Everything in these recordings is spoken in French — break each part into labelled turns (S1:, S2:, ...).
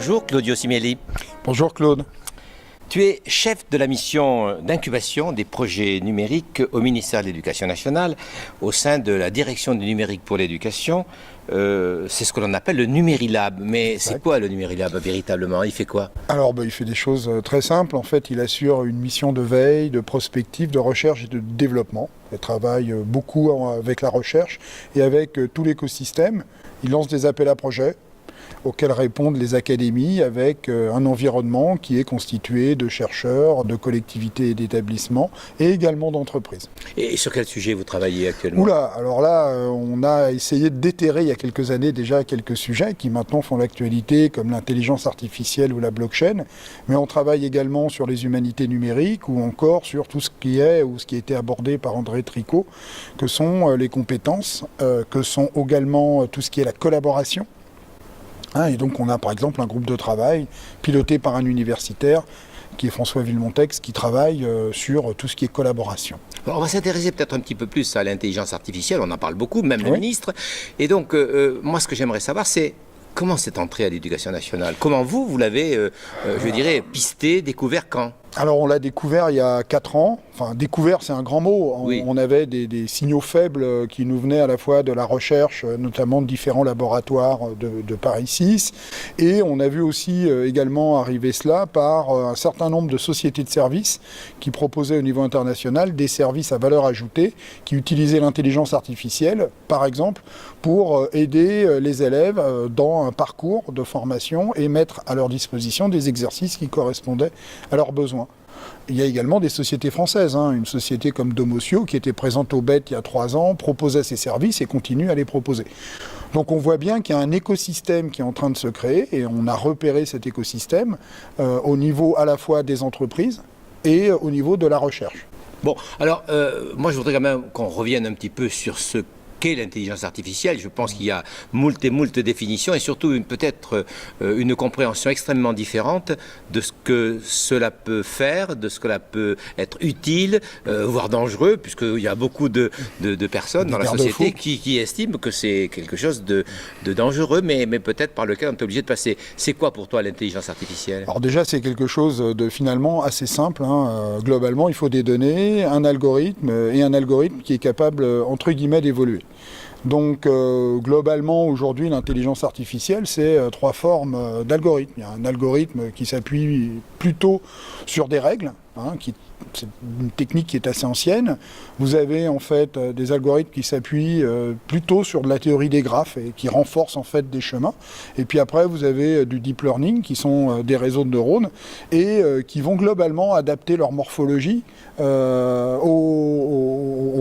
S1: Bonjour Claudio Simielli.
S2: Bonjour Claude.
S1: Tu es chef de la mission d'incubation des projets numériques au ministère de l'Éducation nationale au sein de la direction du numérique pour l'éducation. C'est ce que l'on appelle le Numérilab. Mais c'est quoi le Numérilab véritablement? Il fait quoi?
S2: Alors il fait des choses très simples. En fait, il assure une mission de veille, de prospective, de recherche et de développement. Il travaille beaucoup avec la recherche et avec tout l'écosystème. Il lance des appels à projets auxquels répondent les académies avec un environnement qui est constitué de chercheurs, de collectivités et d'établissements et également d'entreprises.
S1: Et sur quel sujet vous travaillez actuellement?
S2: Oula, alors là, on a essayé de déterrer il y a quelques années déjà quelques sujets qui maintenant font l'actualité comme l'intelligence artificielle ou la blockchain, mais on travaille également sur les humanités numériques ou encore sur tout ce qui est ou ce qui a été abordé par André Tricot, que sont les compétences, que sont également tout ce qui est la collaboration. Et donc on a par exemple un groupe de travail piloté par un universitaire qui est François Villemontex, qui travaille sur tout ce qui est collaboration.
S1: Alors on va s'intéresser peut-être un petit peu plus à l'intelligence artificielle, on en parle beaucoup, même le ministre. Et donc moi ce que j'aimerais savoir c'est comment c'est entré à l'Éducation nationale? Comment vous l'avez, je dirais, pisté, découvert quand?
S2: Alors on l'a découvert il y a 4 ans, enfin découvert c'est un grand mot, on avait des signaux faibles qui nous venaient à la fois de la recherche, notamment de différents laboratoires de Paris 6, et on a vu aussi également arriver cela par un certain nombre de sociétés de services qui proposaient au niveau international des services à valeur ajoutée, qui utilisaient l'intelligence artificielle, par exemple, pour aider les élèves dans un parcours de formation et mettre à leur disposition des exercices qui correspondaient à leurs besoins. Il y a également des sociétés françaises, une société comme Domotio qui était présente au BET il y a 3 ans, proposait ses services et continue à les proposer. Donc on voit bien qu'il y a un écosystème qui est en train de se créer et on a repéré cet écosystème au niveau à la fois des entreprises et au niveau de la recherche.
S1: Bon, alors moi je voudrais quand même qu'on revienne un petit peu sur ce qu'est l'intelligence artificielle. Je pense qu'il y a moult et moult définitions et surtout peut-être une compréhension extrêmement différente de ce que cela peut faire, de ce que cela peut être utile, voire dangereux, puisqu'il y a beaucoup de personnes dans la société qui estiment que c'est quelque chose de dangereux, mais peut-être par lequel on est obligé de passer. C'est quoi pour toi l'intelligence artificielle?
S2: Alors déjà, c'est quelque chose de finalement assez simple. Globalement, il faut des données, un algorithme qui est capable, entre guillemets, d'évoluer. Donc globalement aujourd'hui l'intelligence artificielle c'est 3 formes d'algorithmes. Il y a un algorithme qui s'appuie plutôt sur des règles, c'est une technique qui est assez ancienne. Vous avez en fait des algorithmes qui s'appuient plutôt sur de la théorie des graphes et qui renforcent en fait des chemins. Et puis après vous avez du deep learning qui sont des réseaux de neurones et qui vont globalement adapter leur morphologie aux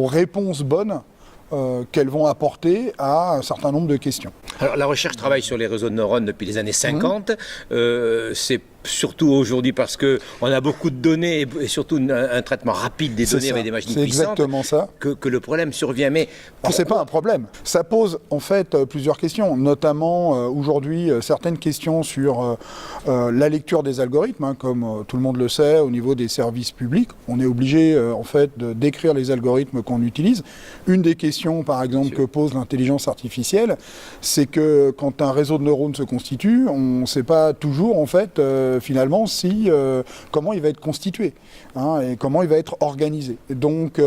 S2: réponses bonnes qu'elles vont apporter à un certain nombre de questions.
S1: Alors la recherche travaille sur les réseaux de neurones depuis les années 50. C'est surtout aujourd'hui parce qu'on a beaucoup de données et surtout un traitement rapide des données avec des machines puissantes.
S2: C'est exactement ça.
S1: Que le problème survient. Mais
S2: c'est pas un problème. Ça pose en fait plusieurs questions, notamment aujourd'hui certaines questions sur la lecture des algorithmes, comme tout le monde le sait au niveau des services publics. On est obligé en fait de décrire les algorithmes qu'on utilise. Une des questions par exemple que pose l'intelligence artificielle, c'est que quand un réseau de neurones se constitue, on ne sait pas toujours en fait finalement comment il va être constitué et comment il va être organisé. Et donc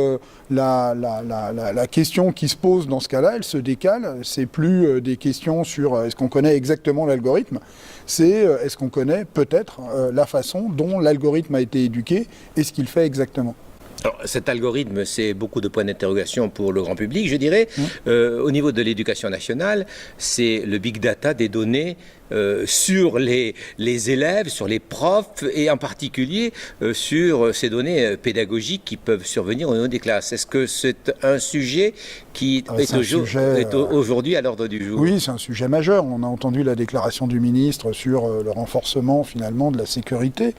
S2: la question qui se pose dans ce cas-là, elle se décale. C'est plus des questions sur est-ce qu'on connaît exactement l'algorithme, c'est est-ce qu'on connaît peut-être la façon dont l'algorithme a été éduqué et ce qu'il fait exactement.
S1: Alors, cet algorithme, c'est beaucoup de points d'interrogation pour le grand public, je dirais. Au niveau de l'éducation nationale, c'est le big data des données sur les élèves, sur les profs et en particulier sur ces données pédagogiques qui peuvent survenir au niveau des classes. Est-ce que c'est un sujet qui est aujourd'hui à l'ordre du jour?
S2: Oui, c'est un sujet majeur. On a entendu la déclaration du ministre sur le renforcement finalement de la sécurité.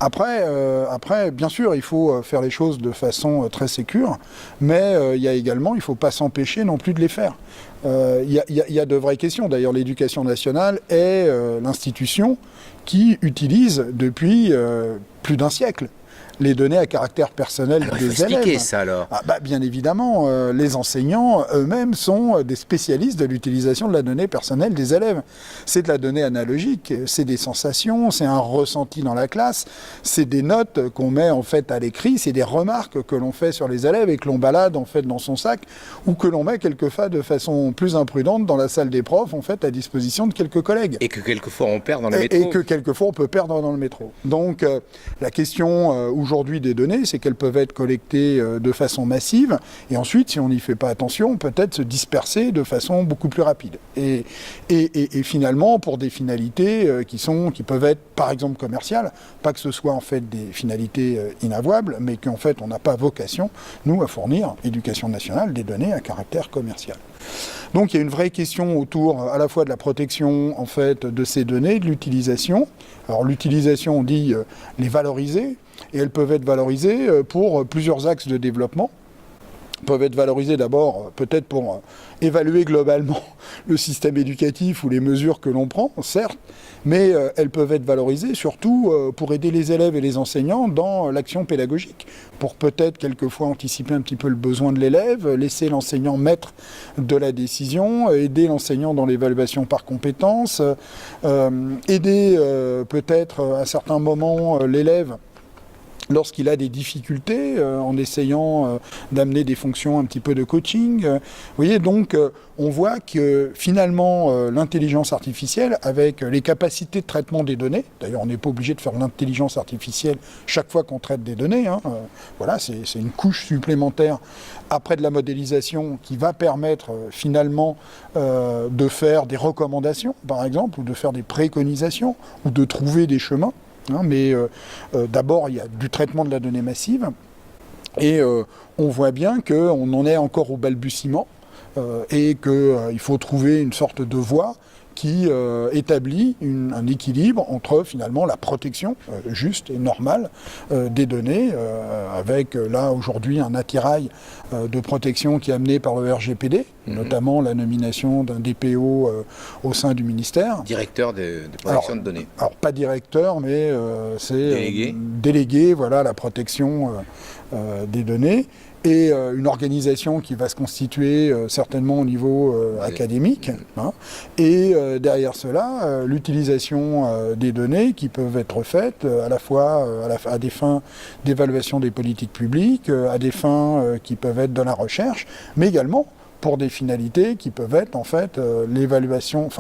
S2: Après, bien sûr, il faut faire les choses de façon très sécure, mais il ne faut pas s'empêcher non plus de les faire. Il y a de vraies questions. D'ailleurs, l'éducation nationale est l'institution qui utilise depuis plus d'1 siècle les données à caractère personnel
S1: alors,
S2: des élèves.
S1: Il faut expliquer ça alors.
S2: Bien évidemment, les enseignants eux-mêmes sont des spécialistes de l'utilisation de la donnée personnelle des élèves. C'est de la donnée analogique, c'est des sensations, c'est un ressenti dans la classe, c'est des notes qu'on met en fait à l'écrit, c'est des remarques que l'on fait sur les élèves et que l'on balade en fait dans son sac ou que l'on met quelquefois de façon plus imprudente dans la salle des profs en fait à disposition de quelques collègues.
S1: Et que quelquefois on perd dans le métro.
S2: Et que quelquefois on peut perdre dans le métro. Donc la question aujourd'hui des données, c'est qu'elles peuvent être collectées de façon massive et ensuite, si on n'y fait pas attention, peut-être se disperser de façon beaucoup plus rapide. Et finalement, pour des finalités qui peuvent être par exemple commerciales, pas que ce soit en fait des finalités inavouables, mais qu'en fait on n'a pas vocation, nous, à fournir, éducation nationale, des données à caractère commercial. Donc il y a une vraie question autour à la fois de la protection en fait de ces données, de l'utilisation. Alors l'utilisation, on dit les valoriser, et elles peuvent être valorisées pour plusieurs axes de développement. Peuvent être valorisées d'abord peut-être pour évaluer globalement le système éducatif ou les mesures que l'on prend, certes, mais elles peuvent être valorisées surtout pour aider les élèves et les enseignants dans l'action pédagogique, pour peut-être quelquefois anticiper un petit peu le besoin de l'élève, laisser l'enseignant maître de la décision, aider l'enseignant dans l'évaluation par compétences, aider peut-être à certains moments l'élève lorsqu'il a des difficultés, en essayant d'amener des fonctions un petit peu de coaching. Vous voyez, donc on voit que finalement l'intelligence artificielle, avec les capacités de traitement des données, d'ailleurs on n'est pas obligé de faire l'intelligence artificielle chaque fois qu'on traite des données, voilà, c'est une couche supplémentaire après de la modélisation qui va permettre finalement de faire des recommandations, par exemple, ou de faire des préconisations, ou de trouver des chemins. Mais d'abord, il y a du traitement de la donnée massive et on voit bien qu'on en est encore au balbutiement et qu'il faut trouver une sorte de voie qui établit un équilibre entre finalement la protection juste et normale des données, avec là aujourd'hui un attirail de protection qui est amené par le RGPD, notamment la nomination d'un DPO au sein du ministère.
S1: Directeur de protection de données.
S2: Alors pas directeur, mais c'est délégué, voilà, la protection des données. Et une organisation qui va se constituer certainement au niveau académique. Et derrière cela, l'utilisation des données qui peuvent être faites à la fois à des fins d'évaluation des politiques publiques, à des fins qui peuvent être de la recherche, mais également pour des finalités qui peuvent être en fait l'évaluation,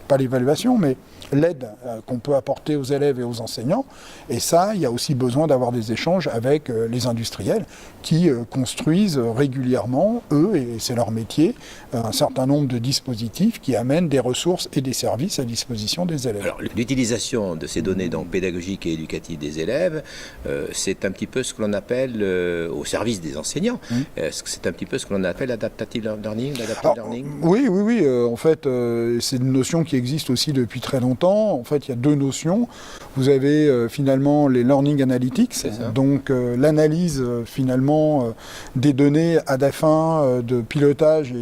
S2: pas l'évaluation, mais l'aide qu'on peut apporter aux élèves et aux enseignants. Et ça, il y a aussi besoin d'avoir des échanges avec les industriels qui construisent régulièrement, eux, et c'est leur métier, un certain nombre de dispositifs qui amènent des ressources et des services à disposition des élèves.
S1: Alors, l'utilisation de ces données donc, pédagogiques et éducatives des élèves, c'est un petit peu ce que l'on appelle, au service des enseignants, c'est un petit peu ce que l'on appelle adaptative learning,
S2: Oui, en fait, c'est une notion qui existe aussi depuis très longtemps. En fait, il y a deux notions. Vous avez finalement les learning analytics, donc l'analyse finalement des données à des fins de pilotage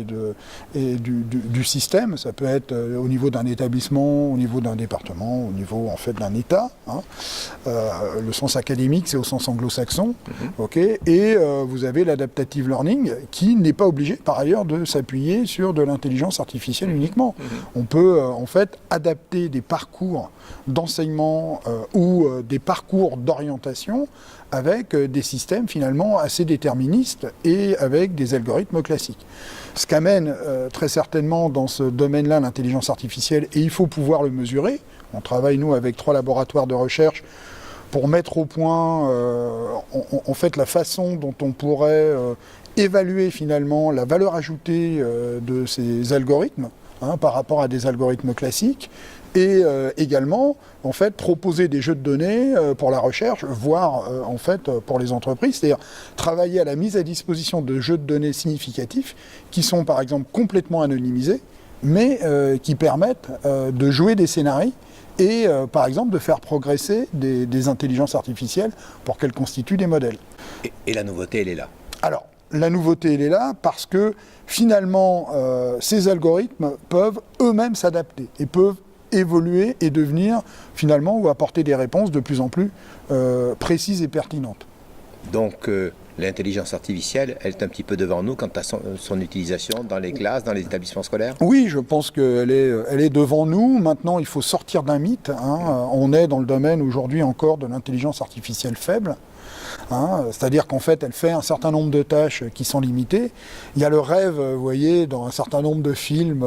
S2: et du système. Ça peut être au niveau d'un établissement, au niveau d'un département, au niveau en fait d'un État. Le sens académique, c'est au sens anglo-saxon. Et vous avez l'adaptative learning qui n'est pas obligé par ailleurs de s'appuyer sur de l'intelligence artificielle uniquement. On peut en fait adapter des parcours d'enseignement ou des parcours d'orientation avec des systèmes finalement assez déterministes et avec des algorithmes classiques. Ce qu'amène très certainement dans ce domaine-là l'intelligence artificielle, et il faut pouvoir le mesurer. On travaille nous avec 3 laboratoires de recherche pour mettre au point en fait la façon dont on pourrait évaluer finalement la valeur ajoutée de ces algorithmes par rapport à des algorithmes classiques. Et également, en fait, proposer des jeux de données pour la recherche, voire en fait pour les entreprises, c'est-à-dire travailler à la mise à disposition de jeux de données significatifs qui sont par exemple complètement anonymisés, mais qui permettent de jouer des scénarios et par exemple de faire progresser des intelligences artificielles pour qu'elles constituent des modèles.
S1: Et la nouveauté, elle est là.
S2: Alors, la nouveauté, elle est là parce que finalement, ces algorithmes peuvent eux-mêmes s'adapter et peuvent évoluer et devenir finalement ou apporter des réponses de plus en plus précises et pertinentes.
S1: Donc l'intelligence artificielle, elle est un petit peu devant nous quant à son utilisation dans les classes, dans les établissements scolaires?
S2: Oui, je pense qu'elle est devant nous. Maintenant, il faut sortir d'un mythe. On est dans le domaine aujourd'hui encore de l'intelligence artificielle faible. C'est-à-dire qu'en fait, elle fait un certain nombre de tâches qui sont limitées. Il y a le rêve, vous voyez, dans un certain nombre de films,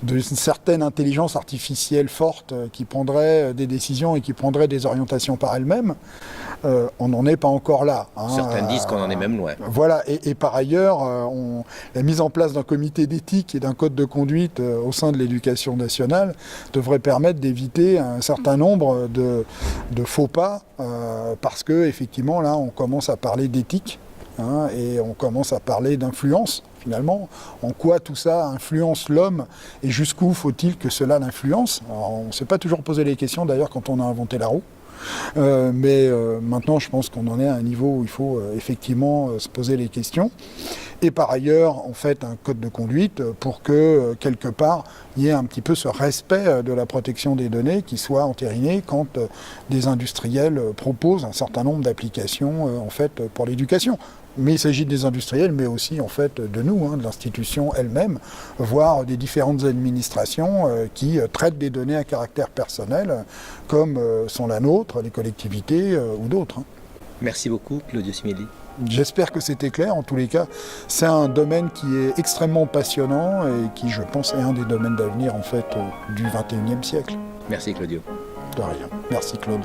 S2: d'une certaine intelligence artificielle forte qui prendrait des décisions et qui prendrait des orientations par elle-même. On n'en est pas encore là.
S1: Certains disent qu'on en est même loin.
S2: Voilà, et par ailleurs, la mise en place d'un comité d'éthique et d'un code de conduite au sein de l'éducation nationale devrait permettre d'éviter un certain nombre de faux pas, parce que effectivement, là, on commence à parler d'éthique, et on commence à parler d'influence. Finalement, en quoi tout ça influence l'homme et jusqu'où faut-il que cela l'influence? On ne s'est pas toujours posé les questions, d'ailleurs, quand on a inventé la roue. Mais maintenant, je pense qu'on en est à un niveau où il faut effectivement se poser les questions. Et par ailleurs, on fait un code de conduite pour que, quelque part, il y ait un petit peu ce respect de la protection des données qui soit entériné quand des industriels proposent un certain nombre d'applications en fait, pour l'éducation. Mais il s'agit des industriels, mais aussi en fait de nous, de l'institution elle-même, voire des différentes administrations qui traitent des données à caractère personnel, comme sont la nôtre, les collectivités ou d'autres.
S1: Merci beaucoup, Claudio Simili.
S2: J'espère que c'était clair. En tous les cas, c'est un domaine qui est extrêmement passionnant et qui, je pense, est un des domaines d'avenir en fait du XXIe siècle.
S1: Merci, Claudio.
S2: De rien. Merci, Claude.